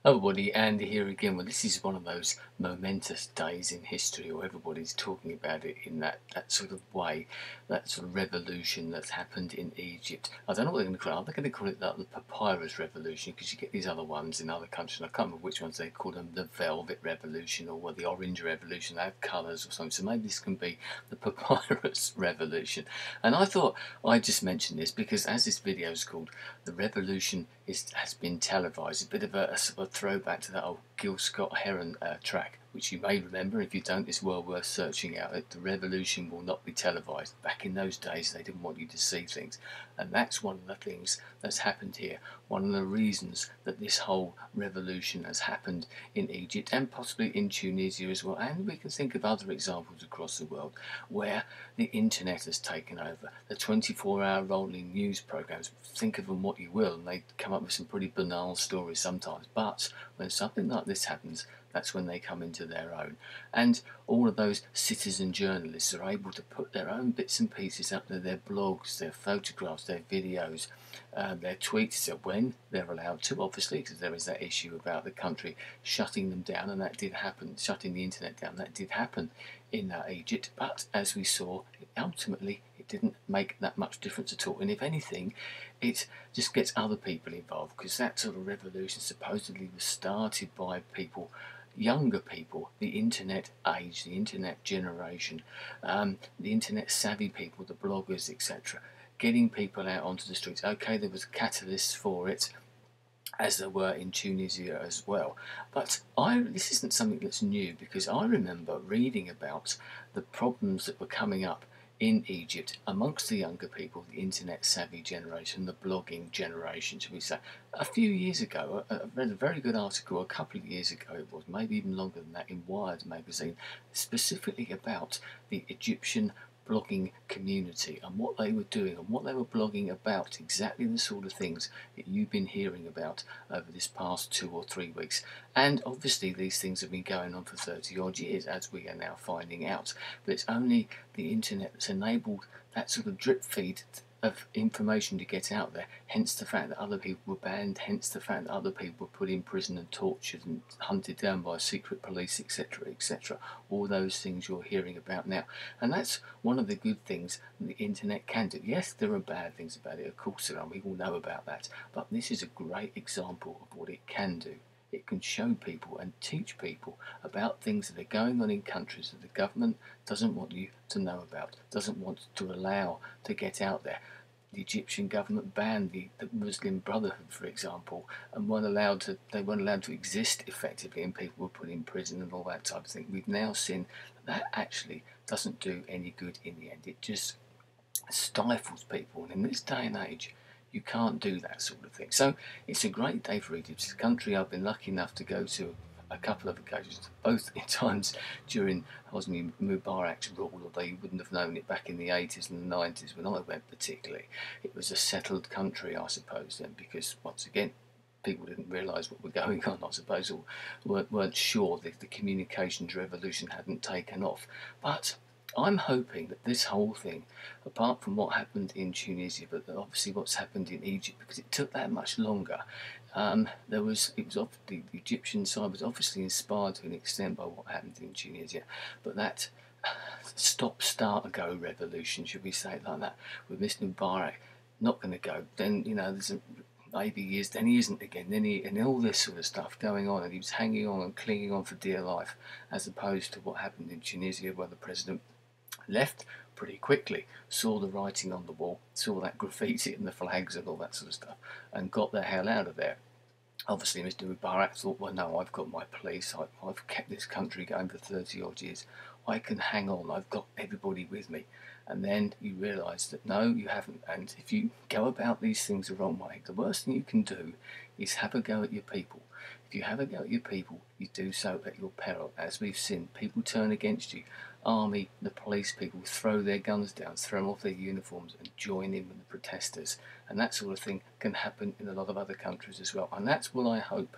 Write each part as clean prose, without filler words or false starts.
Oh, buddy, Andy here again. Well, this is one of those momentous days in history, or everybody's talking about it in that sort of way, that sort of revolution that's happened in Egypt. I don't know what they're going to call it. Are they going to call it the papyrus revolution? Because you get these other ones in other countries, and I can't remember which ones they call them, the velvet revolution or the orange revolution. They have colours or something. So maybe this can be the papyrus revolution. And I thought I'd just mention this because as this video is called, the revolution has been televised. A bit of a sort of throwback to that old Gil Scott-Heron track, which you may remember. If you don't, it's well worth searching out. The revolution will not be televised. Back in those days, they didn't want you to see things. And that's one of the things that's happened here. One of the reasons that this whole revolution has happened in Egypt and possibly in Tunisia as well. And we can think of other examples across the world where the internet has taken over. The 24-hour rolling news programs, think of them what you will, and they come up with some pretty banal stories sometimes. But when something like this happens, that's when they come into their own. And all of those citizen journalists are able to put their own bits and pieces up there, their blogs, their photographs, their videos, their tweets, when they're allowed to, obviously, because there is that issue about the country shutting them down, and that did happen, shutting the internet down, that did happen in Egypt. But as we saw, ultimately it didn't make that much difference at all. And if anything, it just gets other people involved, because that sort of revolution supposedly was started by people, younger people, the internet age, the internet generation, the internet savvy people, the bloggers, etc., getting people out onto the streets. Okay, there was catalysts for it, as there were in Tunisia as well. But this isn't something that's new, because I remember reading about the problems that were coming up in Egypt amongst the younger people, the internet savvy generation, the blogging generation, shall we say. A few years ago, I read a very good article, a couple of years ago it was, maybe even longer than that, in Wired magazine, specifically about the Egyptian blogging community and what they were doing and what they were blogging about, exactly the sort of things that you've been hearing about over this past 2 or 3 weeks. And obviously these things have been going on for 30 odd years, as we are now finding out, but it's only the internet that's enabled that sort of drip feed of information to get out there, hence the fact that other people were banned, hence the fact that other people were put in prison and tortured and hunted down by secret police, etc., etc. All those things you're hearing about now. And that's one of the good things that the internet can do. Yes, there are bad things about it, of course there are, we all know about that, but this is a great example of what it can do. It can show people and teach people about things that are going on in countries that the government doesn't want you to know about, doesn't want to allow to get out there. The Egyptian government banned the Muslim Brotherhood, for example, and they weren't allowed to exist effectively, and people were put in prison and all that type of thing. We've now seen that actually doesn't do any good in the end. It just stifles people, and in this day and age, you can't do that sort of thing. So it's a great day for Egypt. It's a country I've been lucky enough to go to a couple of occasions, both in times during Hosni Mubarak's rule, although you wouldn't have known it back in the 80s and the 90s when I went particularly. It was a settled country, I suppose, then, because once again, people didn't realise what was going on, I suppose, or weren't sure that the communications revolution hadn't taken off. But I'm hoping that this whole thing, apart from what happened in Tunisia, but obviously what's happened in Egypt, because it took that much longer, the Egyptian side was obviously inspired to an extent by what happened in Tunisia, but that stop, start, go revolution, should we say it like that, with Mr. Mubarak not going to go, then there's maybe he is, then he isn't again, and all this sort of stuff going on, and he was hanging on and clinging on for dear life, as opposed to what happened in Tunisia, where the president left pretty quickly, saw the writing on the wall, saw that graffiti and the flags and all that sort of stuff, and got the hell out of there. Obviously, Mr. Mubarak thought, well, no, I've got my police, I've kept this country going for 30 odd years, I can hang on, I've got everybody with me. And then you realise that no, you haven't. And if you go about these things the wrong way, the worst thing you can do is have a go at your people. If you have a go at your people, you do so at your peril. As we've seen, people turn against you. Army, the police people throw their guns down, throw off their uniforms and join in with the protesters. And that sort of thing can happen in a lot of other countries as well. And that's what I hope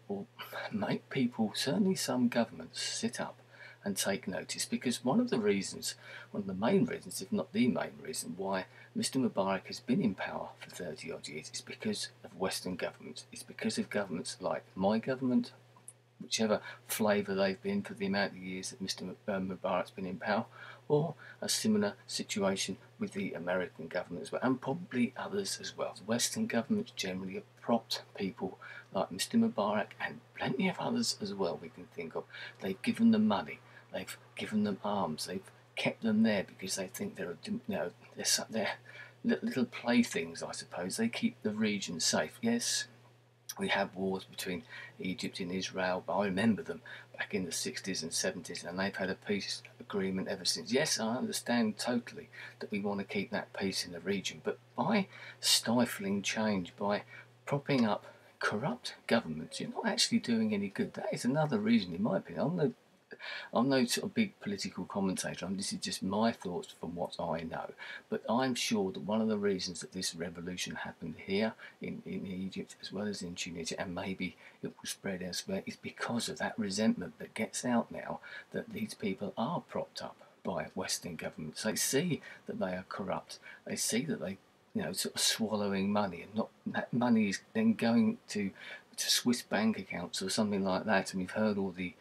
will make people, certainly some governments, sit up and take notice, because one of the main reasons, if not the main reason, why Mr Mubarak has been in power for 30 odd years is because of Western governments. It's because of governments like my government, whichever flavour they've been for the amount of years that Mr Mubarak's been in power, or a similar situation with the American government as well, and probably others as well. The Western governments generally have propped people like Mr Mubarak and plenty of others as well we can think of. They've given them money, they've given them arms, they've kept them there because they think they're little playthings, I suppose. They keep the region safe. Yes, we have wars between Egypt and Israel, but I remember them back in the 60s and 70s, and they've had a peace agreement ever since. Yes, I understand totally that we want to keep that peace in the region, but by stifling change, by propping up corrupt governments, you're not actually doing any good. That is another reason, in my opinion. I'm no sort of big political commentator. This is just my thoughts from what I know. But I'm sure that one of the reasons that this revolution happened here in Egypt as well as in Tunisia, and maybe it will spread elsewhere, is because of that resentment that gets out now that these people are propped up by Western governments. They see that they are corrupt. They see that they, sort of swallowing money, and not that money is then going to Swiss bank accounts or something like that. And we've heard all the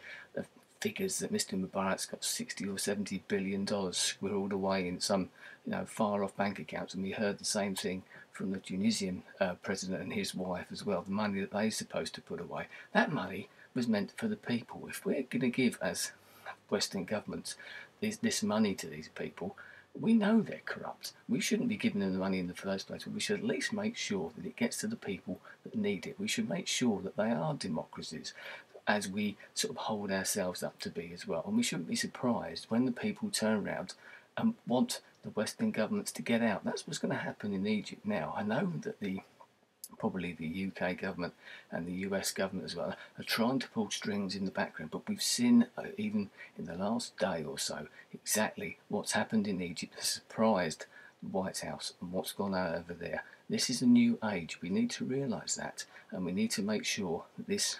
figures that Mr Mubarak's got 60 or 70 billion dollars squirreled away in some far off bank accounts, and we heard the same thing from the Tunisian president and his wife as well. The money that they're supposed to put away, that money was meant for the people. If we're going to give, as Western governments, this money to these people, we know they're corrupt. We shouldn't be giving them the money in the first place, but we should at least make sure that it gets to the people that need it. We should make sure that they are democracies, as we sort of hold ourselves up to be as well. And we shouldn't be surprised when the people turn around and want the Western governments to get out. That's what's going to happen in Egypt now. I know that probably the UK government and the US government as well are trying to pull strings in the background, but we've seen, even in the last day or so, exactly what's happened in Egypt has surprised the White House and what's gone on over there. This is a new age. We need to realise that, and we need to make sure that this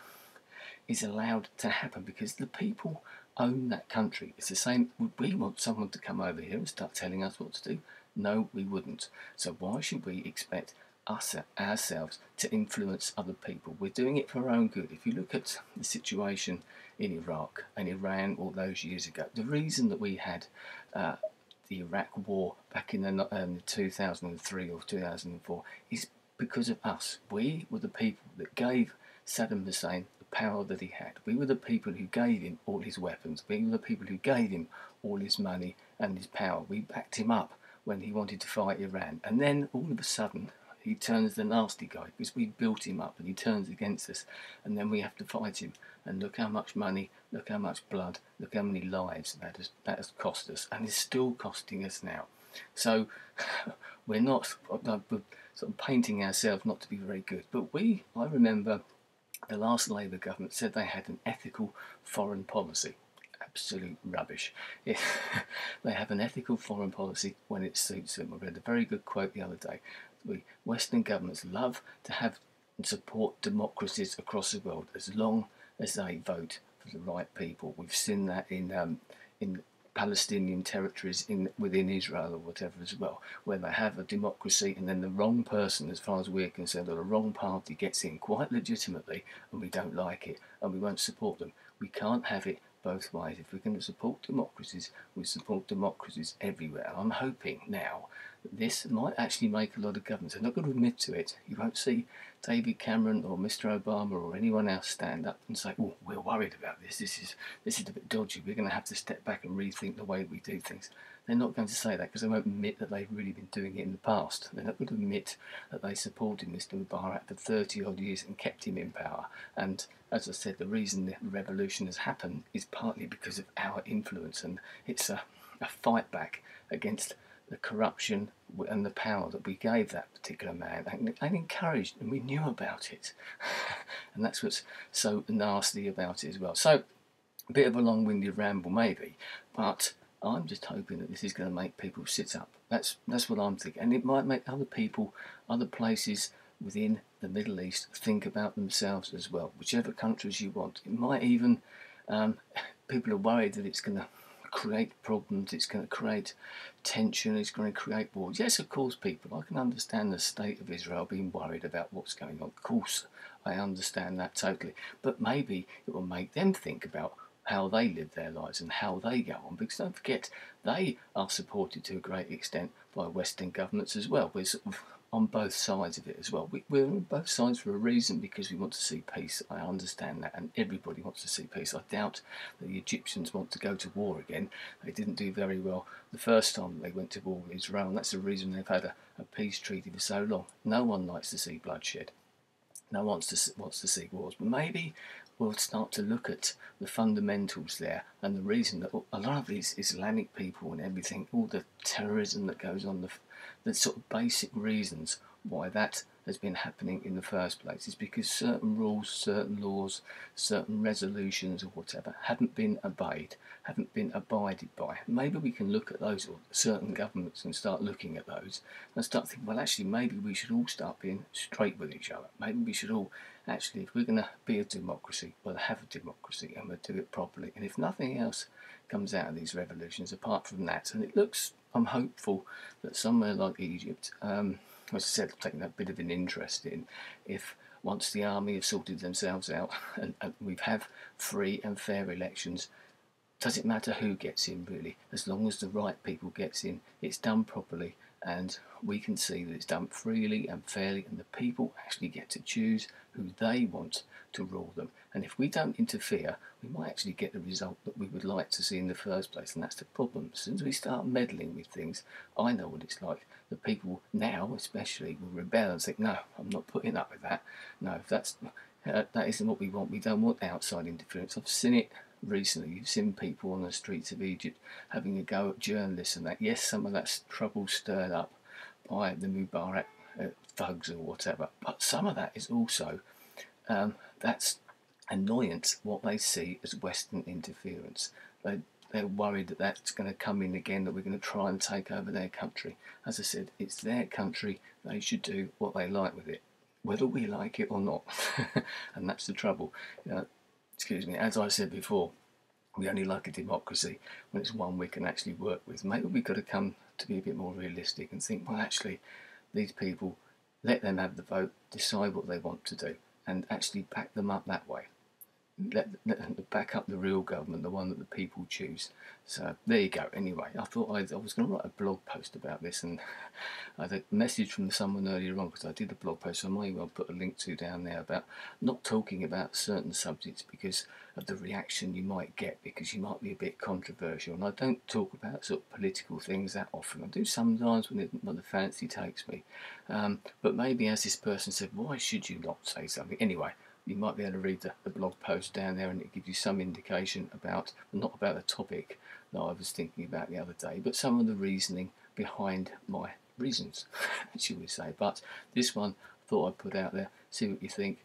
is allowed to happen, because the people own that country. It's the same. Would we want someone to come over here and start telling us what to do? No, we wouldn't. So why should we expect ourselves to influence other people? We're doing it for our own good. If you look at the situation in Iraq and Iran all those years ago, the reason that we had the Iraq war back in the 2003 or 2004 is because of us. We were the people that gave Saddam Hussein the power that he had. We were the people who gave him all his weapons. We were the people who gave him all his money and his power. We backed him up when he wanted to fight Iran. And then all of a sudden, he turns the nasty guy because we built him up, and he turns against us. And then we have to fight him. And look how much money, look how much blood, look how many lives that has cost us. And is still costing us now. So we're not sort of painting ourselves not to be very good. But I remember the last Labour government said they had an ethical foreign policy. Absolute rubbish. They have an ethical foreign policy when it suits them. I read a very good quote the other day. Western governments love to have and support democracies across the world as long as they vote for the right people. We've seen that in Palestinian territories within Israel or whatever as well, where they have a democracy and then the wrong person, as far as we're concerned, or the wrong party gets in quite legitimately, and we don't like it and we won't support them. We can't have it both ways. If we're going to support democracies, we support democracies everywhere. I'm hoping now that this might actually make a lot of governments. I'm not going to admit to it. You won't see David Cameron or Mr Obama or anyone else stand up and say, "Oh, we're worried about this. This is a bit dodgy. We're going to have to step back and rethink the way we do things." They're not going to say that because they won't admit that they've really been doing it in the past. They're not going to admit that they supported Mr Mubarak for 30 odd years and kept him in power. And as I said, the reason the revolution has happened is partly because of our influence, and it's a fight back against the corruption and the power that we gave that particular man and encouraged, and we knew about it. And that's what's so nasty about it as well. So, a bit of a long-winded ramble maybe, but I'm just hoping that this is going to make people sit up. That's what I'm thinking. And it might make other people, other places within the Middle East think about themselves as well, whichever countries you want. It might even People are worried that it's going to create problems, it's going to create tension, it's going to create wars. Yes, of course, people, I can understand the state of Israel being worried about what's going on. Of course, I understand that totally. But maybe it will make them think about how they live their lives and how they go on. Because don't forget, they are supported to a great extent by Western governments as well. We're sort of on both sides of it as well. We're on both sides for a reason, because we want to see peace. I understand that, and everybody wants to see peace. I doubt that the Egyptians want to go to war again. They didn't do very well the first time they went to war with Israel, and that's the reason they've had a peace treaty for so long. No one likes to see bloodshed. No one wants to see wars, but maybe we'll start to look at the fundamentals there, and the reason that a lot of these Islamic people and everything, all the terrorism that goes on, the sort of basic reasons why that has been happening in the first place is because certain rules, certain laws, certain resolutions or whatever haven't been obeyed, haven't been abided by. Maybe we can look at those, or certain governments, and start looking at those and start thinking, well, actually, maybe we should all start being straight with each other. Maybe we should all, actually, if we're going to be a democracy, we'll have a democracy and we'll do it properly. And if nothing else comes out of these revolutions apart from that, and it looks, I'm hopeful that somewhere like Egypt, as I said, I'm taking a bit of an interest in, if once the army have sorted themselves out and we have free and fair elections, does it matter who gets in really? As long as the right people gets in, it's done properly, and we can see that it's done freely and fairly, and the people actually get to choose who they want to rule them. And if we don't interfere, we might actually get the result that we would like to see in the first place, and that's the problem. As soon as we start meddling with things, I know what it's like. The people now, especially, will rebel and think, no, I'm not putting up with that. No, if that isn't what we want. We don't want outside interference. I've seen it recently. You've seen people on the streets of Egypt having a go at journalists and that. Yes, some of that's trouble stirred up by the Mubarak thugs or whatever, but some of that is also that's annoyance, what they see as Western interference. They're worried that that's going to come in again, that we're going to try and take over their country. As I said, it's their country. They should do what they like with it, whether we like it or not. And that's the trouble. Excuse me, as I said before, we only like a democracy when it's one we can actually work with. Maybe we've got to come to be a bit more realistic and think, well, actually, these people, let them have the vote, decide what they want to do, and actually back them up that way. Let them back up the real government, the one that the people choose. So there you go. Anyway, I thought I was going to write a blog post about this, and I had a message from someone earlier on, because I did a blog post, so I might well put a link to down there, about not talking about certain subjects because of the reaction you might get, because you might be a bit controversial. And I don't talk about sort of political things that often. I do sometimes when the fancy takes me. But maybe, as this person said, why should you not say something? Anyway, you might be able to read the blog post down there, and it gives you some indication about, not about the topic that I was thinking about the other day, but some of the reasoning behind my reasons, shall we say. But this one I thought I'd put out there, see what you think,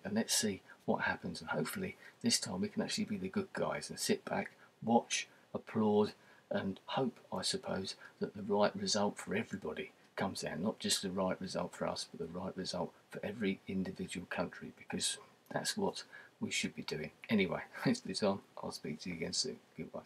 and let's see what happens. And hopefully this time we can actually be the good guys and sit back, watch, applaud, and hope, I suppose, that the right result for everybody comes out. Not just the right result for us, but the right result for every individual country, because that's what we should be doing. Anyway, thanks for your time. I'll speak to you again soon. Goodbye.